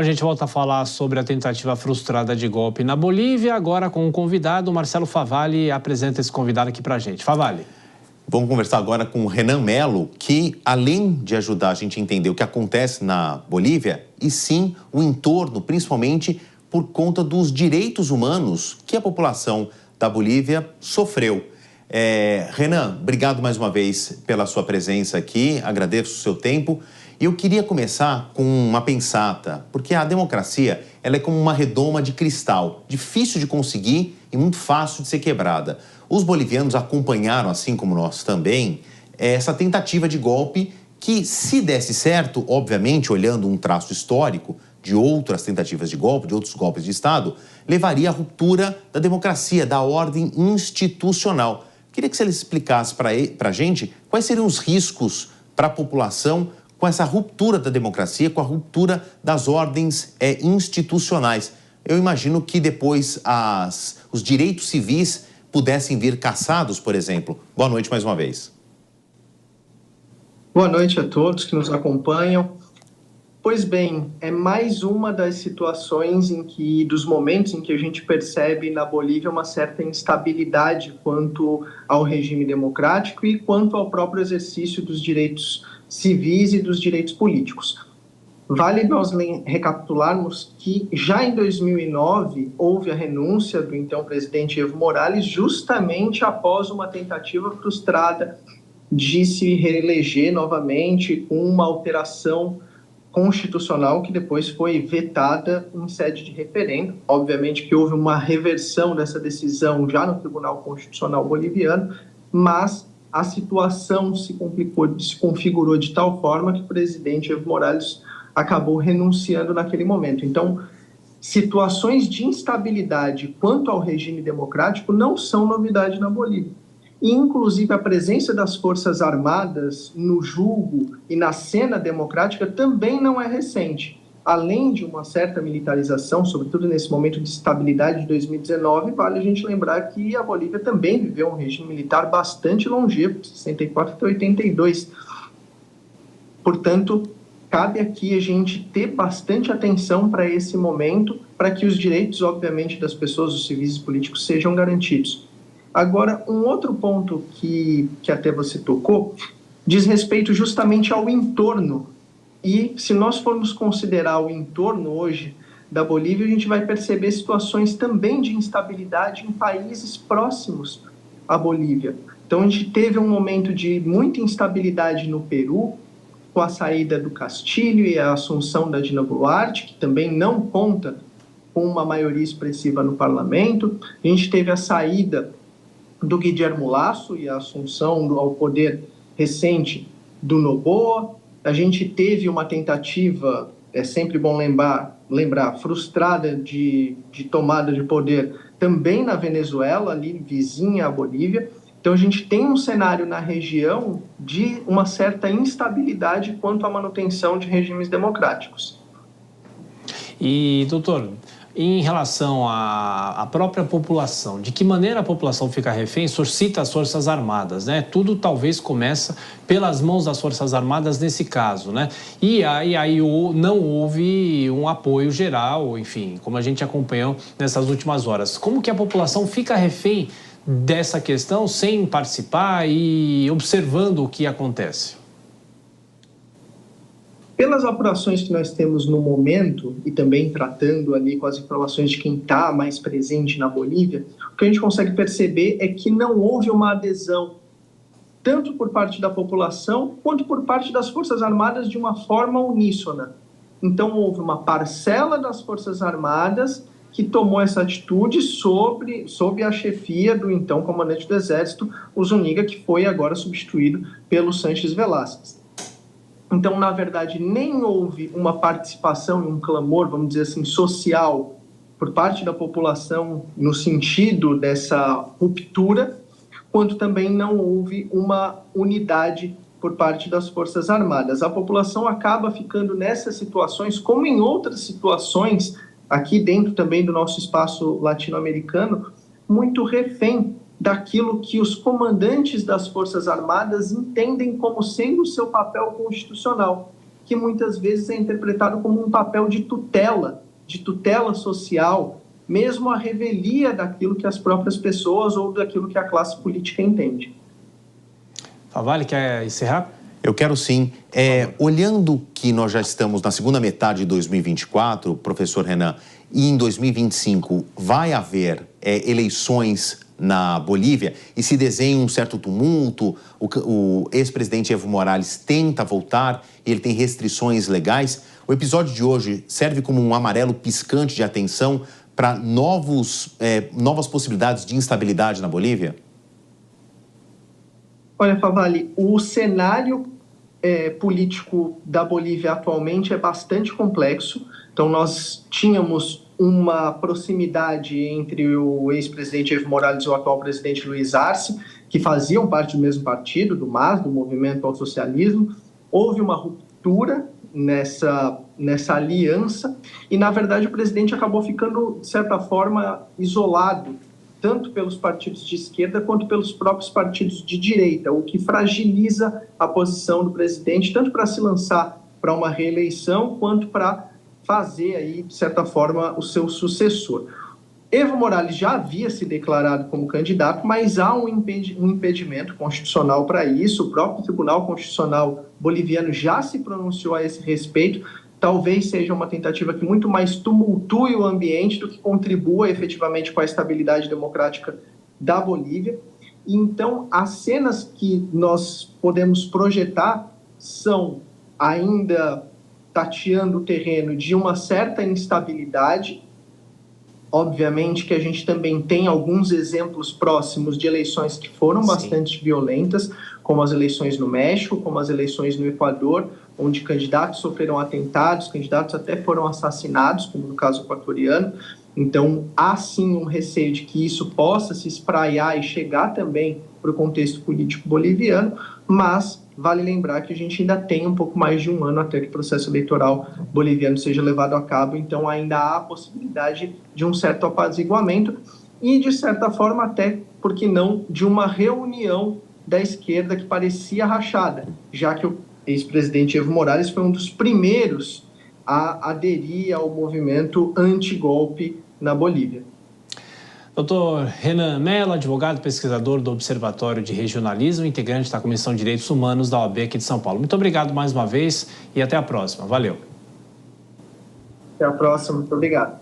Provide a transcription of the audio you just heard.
A gente volta a falar sobre a tentativa frustrada de golpe na Bolívia, agora com um convidado. Marcelo Favalli apresenta esse convidado aqui pra gente. Favalli. Vamos conversar agora com o Renan Melo, que além de ajudar a gente a entender o que acontece na Bolívia, e sim o entorno, principalmente por conta dos direitos humanos que a população da Bolívia sofreu. Renan, obrigado mais uma vez pela sua presença aqui, agradeço o seu tempo. E eu queria começar com uma pensata, porque a democracia ela é como uma redoma de cristal, difícil de conseguir e muito fácil de ser quebrada. Os bolivianos acompanharam, assim como nós também, essa tentativa de golpe que, se desse certo, obviamente, olhando um traço histórico de outras tentativas de golpe, de outros golpes de Estado, levaria à ruptura da democracia, da ordem institucional. Queria que você explicasse para a gente quais seriam os riscos para a população com essa ruptura da democracia, com a ruptura das ordens institucionais. Eu imagino que depois os direitos civis pudessem vir cassados, por exemplo. Boa noite mais uma vez. Boa noite a todos que nos acompanham. Pois bem, é mais uma das situações dos momentos em que a gente percebe na Bolívia uma certa instabilidade quanto ao regime democrático e quanto ao próprio exercício dos direitos civis e dos direitos políticos. Vale nós recapitularmos que já em 2009 houve a renúncia do então presidente Evo Morales justamente após uma tentativa frustrada de se reeleger novamente com uma alteração constitucional que depois foi vetada em sede de referendo. Obviamente que houve uma reversão dessa decisão já no Tribunal Constitucional boliviano, mas a situação se configurou de tal forma que o presidente Evo Morales acabou renunciando naquele momento. Então, situações de instabilidade quanto ao regime democrático não são novidade na Bolívia. E, inclusive, a presença das Forças Armadas no julgo e na cena democrática também não é recente. Além de uma certa militarização, sobretudo nesse momento de estabilidade de 2019, vale a gente lembrar que a Bolívia também viveu um regime militar bastante longevo, de 64 até 82. Portanto, cabe aqui a gente ter bastante atenção para esse momento, para que os direitos, obviamente, das pessoas, os civis e políticos sejam garantidos. Agora, um outro ponto que até você tocou, diz respeito justamente ao entorno. E se nós formos considerar o entorno hoje da Bolívia, a gente vai perceber situações também de instabilidade em países próximos à Bolívia. Então, a gente teve um momento de muita instabilidade no Peru, com a saída do Castilho e a assunção da Dina Boluarte, que também não conta com uma maioria expressiva no parlamento. A gente teve a saída do Guillermo Lasso e a assunção ao poder recente do Noboa. A gente teve uma tentativa, é sempre bom lembrar frustrada de tomada de poder também na Venezuela, ali vizinha à Bolívia. Então, a gente tem um cenário na região de uma certa instabilidade quanto à manutenção de regimes democráticos. E, doutor, em relação à própria população, de que maneira a população fica refém? O senhor cita as Forças Armadas, né? Tudo talvez começa pelas mãos das Forças Armadas nesse caso, né? E aí não houve um apoio geral, enfim, como a gente acompanhou nessas últimas horas. Como que a população fica refém dessa questão sem participar e observando o que acontece? Pelas apurações que nós temos no momento, e também tratando ali com as informações de quem está mais presente na Bolívia, o que a gente consegue perceber é que não houve uma adesão, tanto por parte da população, quanto por parte das Forças Armadas de uma forma uníssona. Então, houve uma parcela das Forças Armadas que tomou essa atitude sob a chefia do então comandante do Exército, o Zuniga, que foi agora substituído pelo Sanches Velásquez. Então, na verdade, nem houve uma participação e um clamor, vamos dizer assim, social por parte da população no sentido dessa ruptura, quanto também não houve uma unidade por parte das Forças Armadas. A população acaba ficando nessas situações, como em outras situações, aqui dentro também do nosso espaço latino-americano, muito refém daquilo que os comandantes das Forças Armadas entendem como sendo o seu papel constitucional, que muitas vezes é interpretado como um papel de tutela social, mesmo à revelia daquilo que as próprias pessoas ou daquilo que a classe política entende. Favale, quer encerrar? Eu quero sim. Olhando que nós já estamos na segunda metade de 2024, professor Renan, e em 2025 vai haver eleições na Bolívia e se desenha um certo tumulto, o ex-presidente Evo Morales tenta voltar e ele tem restrições legais. O episódio de hoje serve como um amarelo piscante de atenção para novas possibilidades de instabilidade na Bolívia? Olha, Favale, o cenário político da Bolívia atualmente é bastante complexo. Então, nós tínhamos uma proximidade entre o ex-presidente Evo Morales e o atual presidente Luiz Arce, que faziam parte do mesmo partido, do MAS, do Movimento ao Socialismo. Houve uma ruptura nessa aliança e, na verdade, o presidente acabou ficando, de certa forma, isolado, tanto pelos partidos de esquerda quanto pelos próprios partidos de direita, o que fragiliza a posição do presidente, tanto para se lançar para uma reeleição, quanto para fazer, aí, de certa forma, o seu sucessor. Evo Morales já havia se declarado como candidato, mas há um impedimento constitucional para isso. O próprio Tribunal Constitucional boliviano já se pronunciou a esse respeito. Talvez seja uma tentativa que muito mais tumultue o ambiente do que contribua efetivamente com a estabilidade democrática da Bolívia. Então, as cenas que nós podemos projetar são ainda tateando o terreno de uma certa instabilidade. Obviamente que a gente também tem alguns exemplos próximos de eleições que foram bastante violentas, como as eleições no México, como as eleições no Equador, onde candidatos sofreram atentados, candidatos até foram assassinados, como no caso equatoriano. Então, há sim um receio de que isso possa se espraiar e chegar também para o contexto político boliviano, mas vale lembrar que a gente ainda tem um pouco mais de um ano até que o processo eleitoral boliviano seja levado a cabo, então ainda há a possibilidade de um certo apaziguamento e, de certa forma, até, por que não, de uma reunião da esquerda que parecia rachada, já que o ex-presidente Evo Morales foi um dos primeiros a aderir ao movimento anti-golpe na Bolívia. Doutor Renan Mello, advogado e pesquisador do Observatório de Regionalismo, integrante da Comissão de Direitos Humanos da OAB aqui de São Paulo. Muito obrigado mais uma vez e até a próxima. Valeu. Até a próxima. Muito obrigado.